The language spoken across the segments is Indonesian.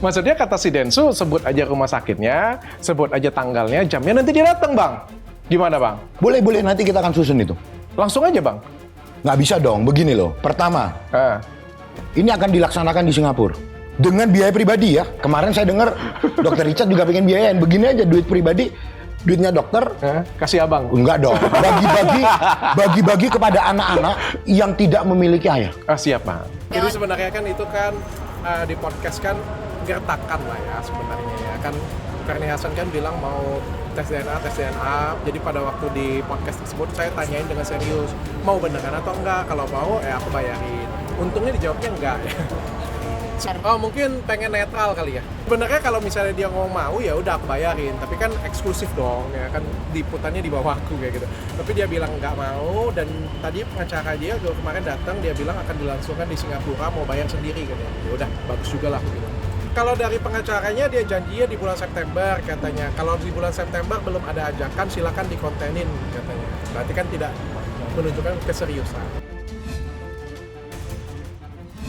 Maksudnya kata si Densu, sebut aja rumah sakitnya, sebut aja tanggalnya, jamnya, nanti dia datang, Bang. Gimana, Bang? Boleh, nanti kita akan susun itu. Langsung aja, Bang. Nggak bisa dong, begini loh. Pertama, ini akan dilaksanakan di Singapura. Dengan biaya pribadi ya. Kemarin saya dengar Dokter Richard juga pengen biayain. Begini aja, duit pribadi, duitnya dokter. Kasih abang. Enggak dong. Bagi-bagi kepada anak-anak yang tidak memiliki ayah. Siap, Bang. Jadi sebenarnya kan itu kan di podcast kan gertakan lah ya sebenarnya ya. Kan Ferny Hasan kan bilang mau tes DNA. Jadi pada waktu di podcast tersebut saya tanyain dengan serius, mau beneran atau enggak? Kalau mau, aku bayarin. Untungnya dijawabnya enggak ya. Oh, mungkin pengen netral kali ya. Sebenarnya kalau misalnya dia ngomong mau, ya udah aku bayarin. Tapi kan eksklusif dong, ya kan liputannya di bawah aku kayak gitu. Tapi dia bilang nggak mau, dan tadi pengacara dia kemarin datang, dia bilang akan dilangsungkan di Singapura, mau bayar sendiri katanya. Ya udah, bagus juga lah aku bilang. Kalau dari pengacaranya dia janjinya di bulan September katanya. Kalau di bulan September belum ada ajakan, silakan dikontenin katanya. Berarti kan tidak menunjukkan keseriusan.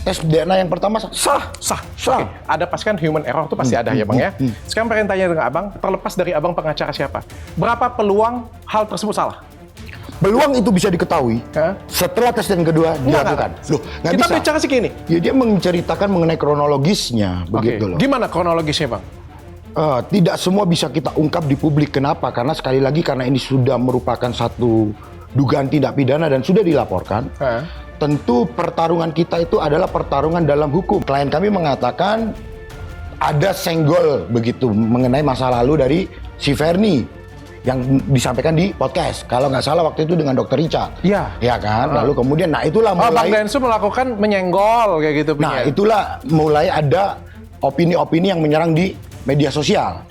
Tes DNA yang pertama sah. Okay. Ada pasti kan human error tuh pasti ada ya, Bang ya. Sekarang pengen tanya dengan Abang, terlepas dari Abang pengacara siapa, berapa peluang hal tersebut salah? Peluang itu bisa diketahui setelah tes yang kedua dilakukan. Loh, nggak kita bisa. bicara segini. Ya, dia menceritakan mengenai kronologisnya, begitu loh. Gimana kronologisnya, Bang? Tidak semua bisa kita ungkap di publik. Kenapa? Karena sekali lagi karena ini sudah merupakan satu dugaan tindak pidana dan sudah dilaporkan. Tentu pertarungan kita itu adalah pertarungan dalam hukum. Klien kami mengatakan ada senggol begitu mengenai masa lalu dari si Ferny yang disampaikan di podcast. Kalau nggak salah waktu itu dengan Dokter Richard. Iya. Ya kan? Lalu kemudian, nah itulah mulai... Bang Densu melakukan menyenggol kayak gitu. Nah, itulah mulai ada opini-opini yang menyerang di media sosial.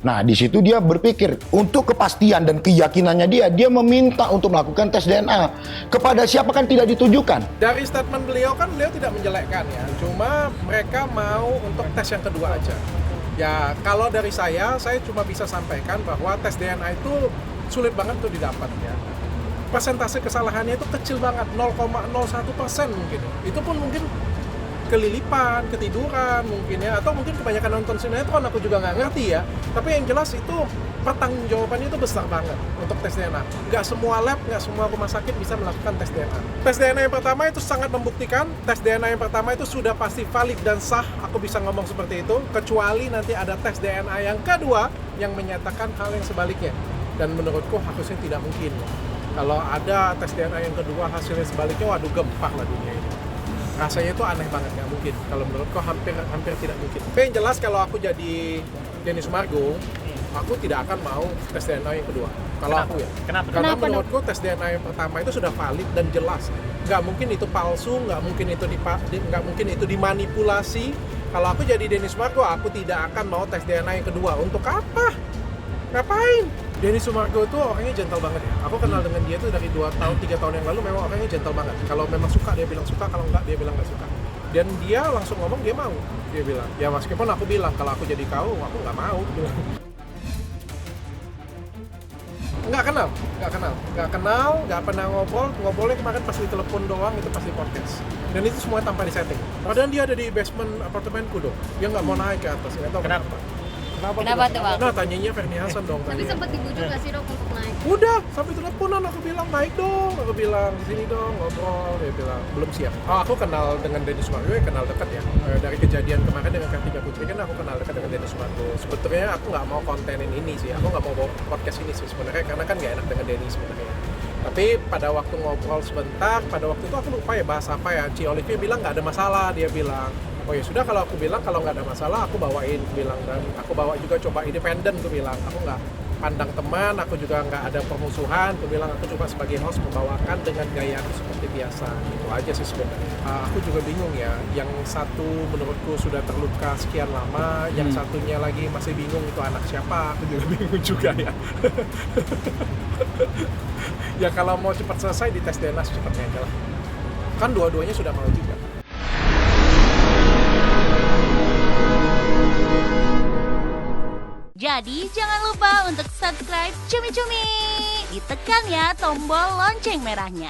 Nah, di situ dia berpikir untuk kepastian dan keyakinannya dia meminta untuk melakukan tes DNA. Kepada siapa kan tidak ditujukan. Dari statement beliau kan beliau tidak menjelekkan ya. Cuma mereka mau untuk tes yang kedua aja. Ya, kalau dari saya cuma bisa sampaikan bahwa tes DNA itu sulit banget tuh didapat ya. Persentase kesalahannya itu kecil banget, 0,01% mungkin. Itu pun mungkin kelilipan, ketiduran mungkin ya, atau mungkin kebanyakan nonton sinetron, aku juga nggak ngerti ya. Tapi yang jelas itu pertanggungjawabannya itu besar banget untuk tes DNA. Nggak semua lab, nggak semua rumah sakit bisa melakukan tes DNA. Tes DNA yang pertama itu sangat membuktikan, tes DNA yang pertama itu sudah pasti valid dan sah, aku bisa ngomong seperti itu, kecuali nanti ada tes DNA yang kedua yang menyatakan hal yang sebaliknya. Dan menurutku harusnya tidak mungkin. Kalau ada tes DNA yang kedua hasilnya sebaliknya, waduh gempar lah dunia ini. Rasanya itu aneh banget, nggak mungkin. Kalau menurutku hampir tidak mungkin. Tapi yang jelas kalau aku jadi Denny Sumargo, aku tidak akan mau tes DNA yang kedua. Kalau aku ya. Karena menurutku tes DNA yang pertama itu sudah valid dan jelas. Nggak mungkin itu palsu, nggak mungkin itu dimanipulasi. Kalau aku jadi Denny Sumargo, aku tidak akan mau tes DNA yang kedua. Untuk apa? Ngapain? Denny Sumargo itu orangnya gentle banget ya. Aku kenal dengan dia tuh dari 2 tahun, 3 tahun yang lalu, memang orangnya gentle banget. Kalau memang suka, dia bilang suka, kalau enggak, dia bilang enggak suka. Dan dia langsung ngomong, dia mau. Dia bilang, ya meskipun aku bilang, kalau aku jadi kau, aku nggak mau. Bilang. Nggak kenal, nggak pernah ngobrolnya kemarin pas di telepon doang, itu pas di podcast. Dan itu semua tanpa disetting. Padahal dia ada di basement apartemenku dong. Dia nggak mau naik ke atas, nggak tahu kenapa. Kenapa tuh, Bang? Nah, tanyanya Ferny Hasan dong. Tapi sempat dibujuk nggak sih, Dok, untuk naik? Udah, sampai teleponan aku bilang naik dong. Aku bilang sini dong ngobrol. Dia bilang belum siap. Aku kenal dengan Denny Sumargo, kenal dekat ya. Dari kejadian kemarin dengan Kartika Putri kan aku kenal dekat dengan Denny Sumargo. Sebetulnya aku nggak mau kontenin ini sih. Aku nggak mau bawa podcast ini sih sebenarnya karena kan nggak enak dengan Denny sebenarnya. Tapi pada waktu ngobrol sebentar, pada waktu itu aku lupa ya bahas apa ya. Ci Olivia bilang nggak ada masalah. Dia bilang, oh ya sudah, kalau aku bilang kalau nggak ada masalah aku bawain, aku bilang, dan aku bawa juga coba independen, aku bilang aku nggak pandang teman, aku juga nggak ada permusuhan, aku bilang aku coba sebagai host membawakan dengan gaya aku seperti biasa, itu aja sih sebenarnya. Aku juga bingung ya, yang satu menurutku sudah terluka sekian lama, yang satunya lagi masih bingung itu anak siapa, aku juga bingung juga ya. Ya kalau mau cepat selesai di tes DNA secepatnya aja lah, kan dua-duanya sudah mau juga. Jadi jangan lupa untuk subscribe Cumi Cumi. Ditekan ya tombol lonceng merahnya.